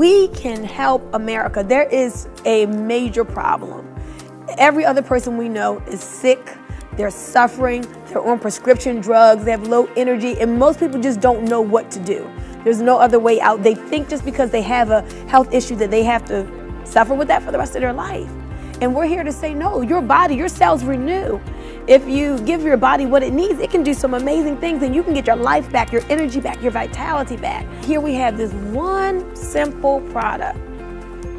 we can help America. There is a major problem. Every other person we know is sick, they're suffering, they're on prescription drugs, they have low energy, and most people just don't know what to do. There's no other way out. They think just because they have a health issue that they have to suffer with that for the rest of their life. And we're here to say, no, your body, your cells renew. If you give your body what it needs, it can do some amazing things, and you can get your life back, your energy back, your vitality back. Here we have this one simple product,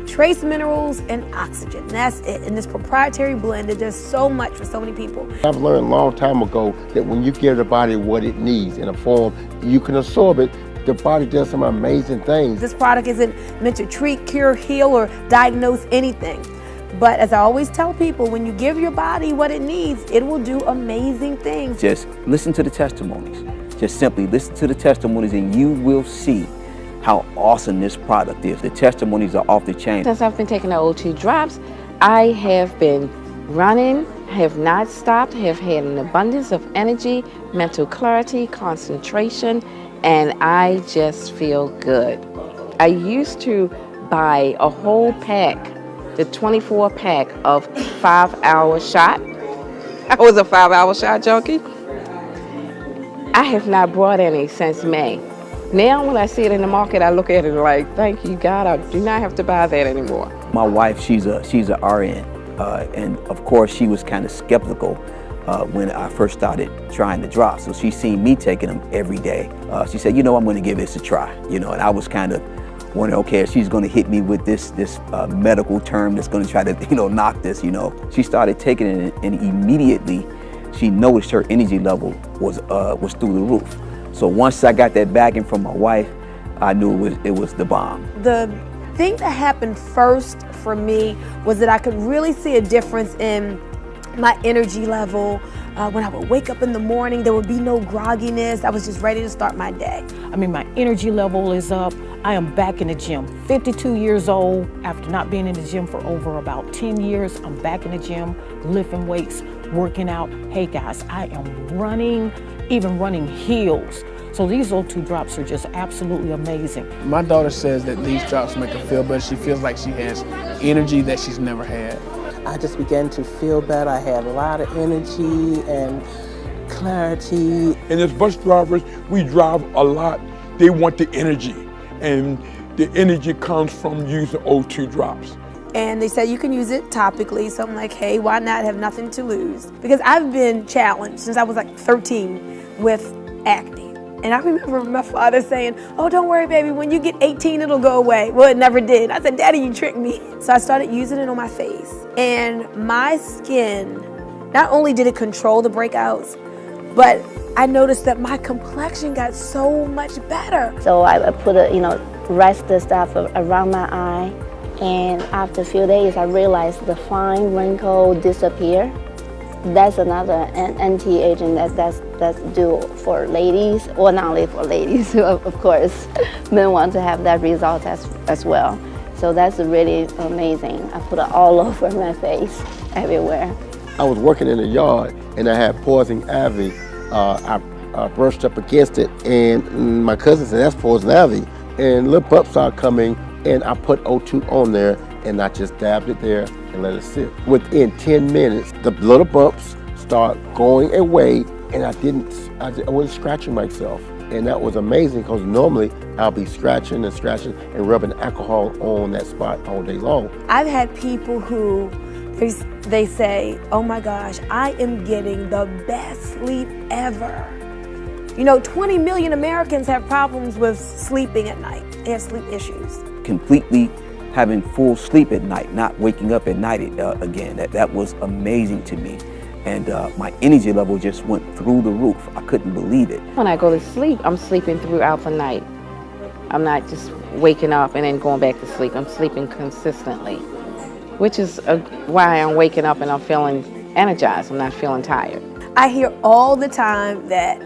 trace minerals and oxygen. That's it. And this proprietary blend that does so much for so many people. I've learned a long time ago that when you give the body what it needs in a form, you can absorb it. The body does some amazing things. This product isn't meant to treat, cure, heal, or diagnose anything. But as I always tell people, when you give your body what it needs, it will do amazing things. Just listen to the testimonies. Just simply listen to the testimonies and you will see how awesome this product is. The testimonies are off the chain. Since I've been taking the O2 drops, I have been running, have not stopped, have had an abundance of energy, mental clarity, concentration, and I just feel good. I used to buy a whole pack, the 24 pack of 5-hour shot. I was a 5-hour shot junkie. I have not bought any since May. Now when I see it in the market, I look at it like, thank you God, I do not have to buy that anymore. My wife, she's a RN, and of course she was kind of skeptical when I first started trying the drops. So she seen me taking them every day. She said, you know, I'm going to give this a try. You know, and I was kind of wondering, okay, she's going to hit me with this medical term that's going to try to, knock this. She started taking it, and immediately she noticed her energy level was through the roof. So once I got that backing from my wife, I knew it was the bomb. The thing that happened first for me was that I could really see a difference in my energy level. When I would wake up in the morning, there would be no grogginess. I was just ready to start my day. I mean, my energy level is up. I am back in the gym. 52 years old, after not being in the gym for over about 10 years, I'm back in the gym, lifting weights, working out. Hey guys, I am running, even running heels. So these O2 drops are just absolutely amazing. My daughter says that these drops make her feel better. She feels like she has energy that she's never had. I just began to feel better. I had a lot of energy and clarity. And as bus drivers, we drive a lot. They want the energy, and the energy comes from using O2 drops. And they said you can use it topically, so I'm like, hey, why not have nothing to lose? Because I've been challenged since I was like 13 with acne. And I remember my father saying, oh, don't worry, baby, when you get 18, it'll go away. Well, it never did. I said, Daddy, you tricked me. So I started using it on my face. And my skin, not only did it control the breakouts, but I noticed that my complexion got so much better. So I put rest the stuff around my eye. And after a few days, I realized the fine wrinkle disappeared. That's another anti-aging that's due for ladies, or not only for ladies, of course. Men want to have that result as well. So that's really amazing. I put it all over my face, everywhere. I was working in the yard and I had poison ivy. I brushed up against it, and my cousin said, that's poison ivy. And little bumps started coming, and I put O2 on there, and I just dabbed it there and let it sit. Within 10 minutes, the little bumps start going away, and I wasn't scratching myself. And that was amazing, because normally I'll be scratching and rubbing alcohol on that spot all day long. I've had people who, they say, oh my gosh, I am getting the best sleep ever. 20 million Americans have problems with sleeping at night. They have sleep issues. Completely having full sleep at night, not waking up at night again. That was amazing to me. And my energy level just went through the roof. I couldn't believe it. When I go to sleep, I'm sleeping throughout the night. I'm not just waking up and then going back to sleep. I'm sleeping consistently, which is why I'm waking up and I'm feeling energized. I'm not feeling tired. I hear all the time that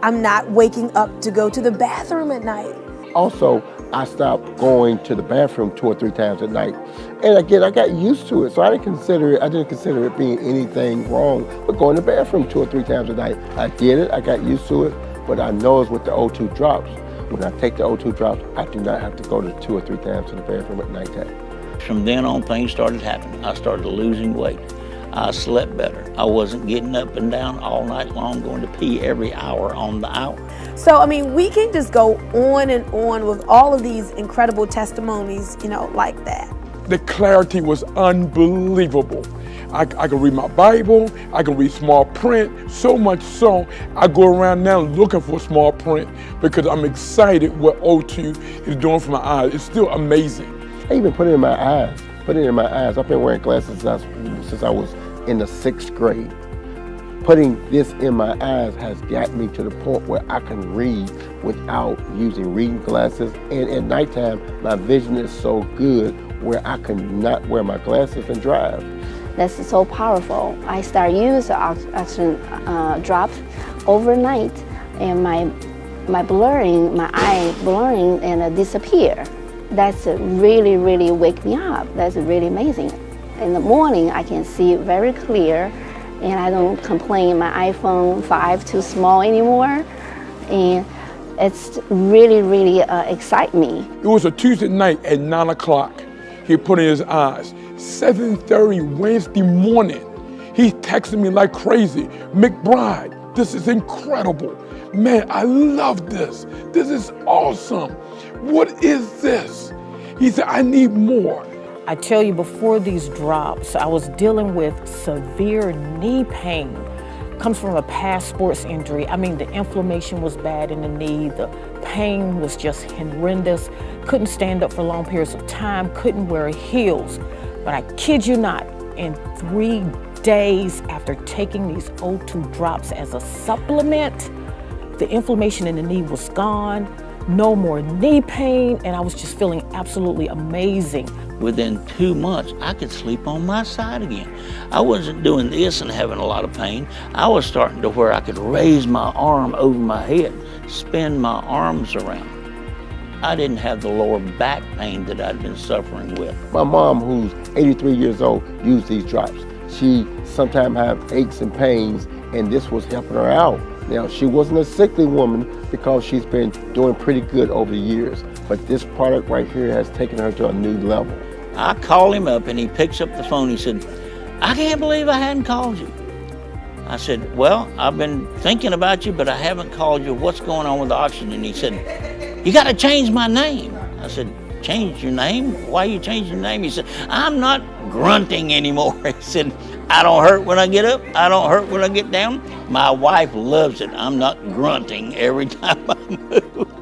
I'm not waking up to go to the bathroom at night. Also, I stopped going to the bathroom 2 or 3 times a night. And again, I got used to it, so I didn't consider it being anything wrong with going to the bathroom 2 or 3 times a night. I did it, I got used to it, but I noticed with the O2 drops, When I take the O2 drops, I do not have to go to 2 or 3 times to the bathroom at nighttime. From then on, things started happening. I started losing weight. I slept better. I wasn't getting up and down all night long, going to pee every hour on the hour. So, I mean, we can just go on and on with all of these incredible testimonies, you know, like that. The clarity was unbelievable. I can read my Bible, I can read small print, so much so I go around now looking for small print because I'm excited what O2 is doing for my eyes. It's still amazing. I even put it in my eyes. I've been wearing glasses since I was in the 6th grade. Putting this in my eyes has got me to the point where I can read without using reading glasses. And at nighttime, my vision is so good where I can not wear my glasses and drive. That's so powerful. I start using oxygen drops overnight, and my eye blurring and disappear. That's really, really wake me up. That's really amazing. In the morning, I can see very clear, and I don't complain my iPhone 5 too small anymore. And it's really, really excite me. It was a Tuesday night at 9 o'clock. He put in his eyes. 7:30 Wednesday morning, he texted me like crazy. McBride, this is incredible. Man, I love this. This is awesome. What is this? He said, I need more. I tell you, before these drops, I was dealing with severe knee pain. Comes from a past sports injury. I mean, the inflammation was bad in the knee. The pain was just horrendous. Couldn't stand up for long periods of time. Couldn't wear heels. But I kid you not, in 3 days after taking these O2 drops as a supplement, the inflammation in the knee was gone. No more knee pain, and I was just feeling absolutely amazing. Within 2 months, I could sleep on my side again. I wasn't doing this and having a lot of pain. I was starting to where I could raise my arm over my head, spin my arms around. I didn't have the lower back pain that I'd been suffering with. My mom, who's 83 years old, used these drops. She sometimes have aches and pains, and this was helping her out. Now, she wasn't a sickly woman because she's been doing pretty good over the years, but this product right here has taken her to a new level. I called him up and he picks up the phone. He said, I can't believe I hadn't called you. I said, well, I've been thinking about you, but I haven't called you. What's going on with the oxygen? He said, you got to change my name. I said, change your name? Why are you changing your name? He said, I'm not grunting anymore. He said, I don't hurt when I get up. I don't hurt when I get down. My wife loves it. I'm not grunting every time I move.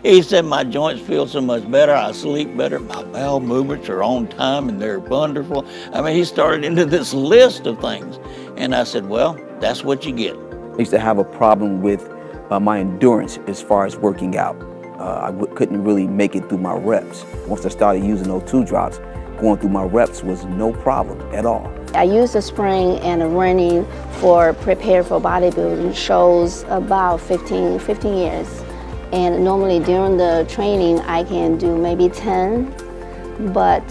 He said, my joints feel so much better. I sleep better. My bowel movements are on time and they're wonderful. I mean, he started into this list of things. And I said, well, that's what you get. I used to have a problem with my endurance as far as working out. I couldn't really make it through my reps. Once I started using O2 drops, going through my reps was no problem at all. I use the spring and running for prepare for bodybuilding shows about 15 years. And normally during the training, I can do maybe 10. But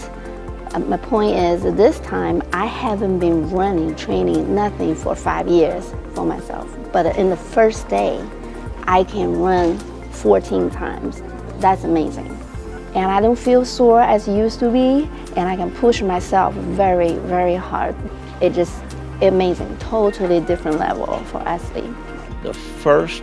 my point is this time, I haven't been running, training, nothing for 5 years for myself. But in the first day, I can run 14 times. That's amazing. And I don't feel sore as used to be, and I can push myself very, very hard. It just amazing, totally different level for athlete. The first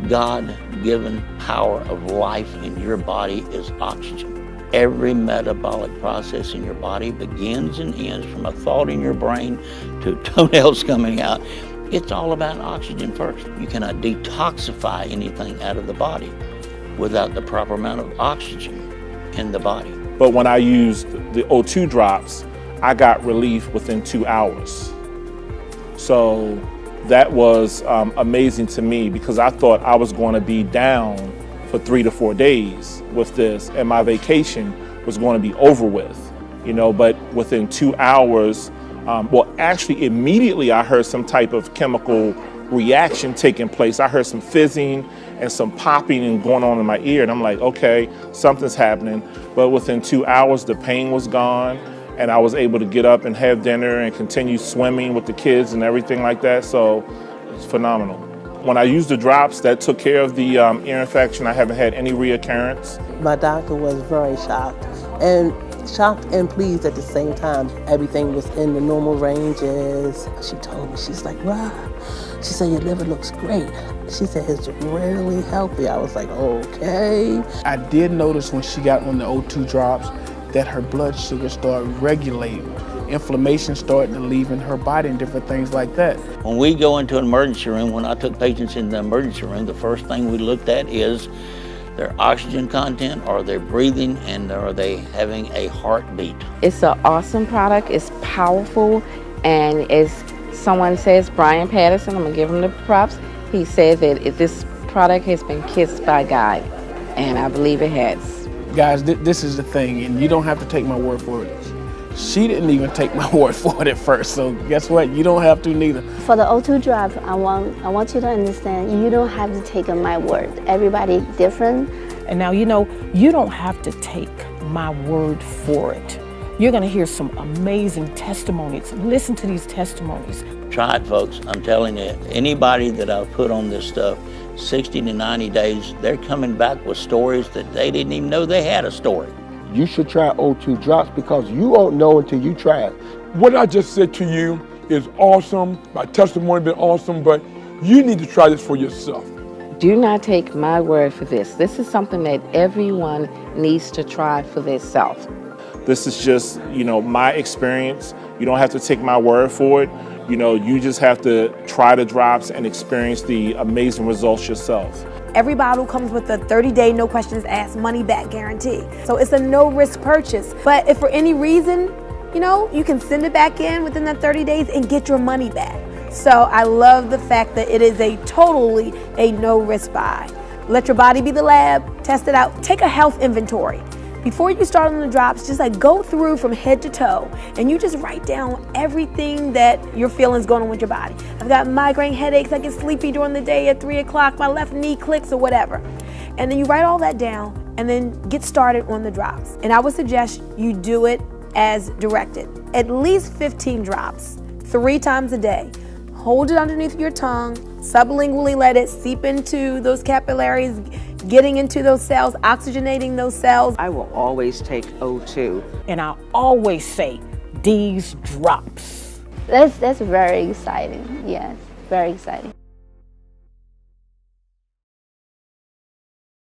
God-given power of life in your body is oxygen. Every metabolic process in your body begins and ends from a thought in your brain to toenails coming out. It's all about oxygen first. You cannot detoxify anything out of the body without the proper amount of oxygen in the body. But when I used the O2 drops, I got relief within 2 hours. So that was amazing to me because I thought I was going to be down for 3 to 4 days with this and my vacation was going to be over with, you know, but within 2 hours, well, actually immediately I heard some type of chemical reaction taking place. I heard some fizzing and some popping and going on in my ear, and I'm like, okay, something's happening. But within 2 hours, the pain was gone, and I was able to get up and have dinner and continue swimming with the kids and everything like that. So it's phenomenal. When I used the drops, that took care of the ear infection. I haven't had any reoccurrence. My doctor was very shocked and pleased at the same time. Everything was in the normal ranges. She told me, she's like, wow. She said, your liver looks great. She said, it's really healthy. I was like, okay. I did notice when she got on the O2 drops that her blood sugar started regulating. Inflammation started to leave in her body and different things like that. When we go into an emergency room, when I took patients in the emergency room, the first thing we looked at is their oxygen content, are they breathing, and are they having a heartbeat. It's an awesome product, it's powerful, and as someone says, Brian Patterson, I'm gonna give him the props, he says that this product has been kissed by God, and I believe it has. Guys, this is the thing, and you don't have to take my word for it. She didn't even take my word for it at first, so guess what? You don't have to neither. For the O2 drop, I want you to understand, you don't have to take my word. Everybody different. And now, you know, you don't have to take my word for it. You're gonna hear some amazing testimonies. Listen to these testimonies. Try it, folks. I'm telling you, anybody that I've put on this stuff, 60 to 90 days, they're coming back with stories that they didn't even know they had a story. You should try O2 drops because you won't know until you try it. What I just said to you is awesome. My testimony has been awesome, but you need to try this for yourself. Do not take my word for this. This is something that everyone needs to try for themselves. This is just, you know, my experience. You don't have to take my word for it. You know, you just have to try the drops and experience the amazing results yourself. Every bottle comes with a 30-day, no questions asked, money back guarantee. So it's a no-risk purchase. But if for any reason, you know, you can send it back in within that 30 days and get your money back. So I love the fact that it is a totally a no-risk buy. Let your body be the lab, test it out, take a health inventory. Before you start on the drops, just like go through from head to toe and you just write down everything that you're feeling is going on with your body. I've got migraine headaches, I get sleepy during the day at 3 o'clock, my left knee clicks or whatever. And then you write all that down and then get started on the drops. And I would suggest you do it as directed. At least 15 drops, 3 times a day. Hold it underneath your tongue, sublingually let it seep into those capillaries, getting into those cells, oxygenating those cells. I will always take O2. And I always say, these drops. That's very exciting, yes, very exciting.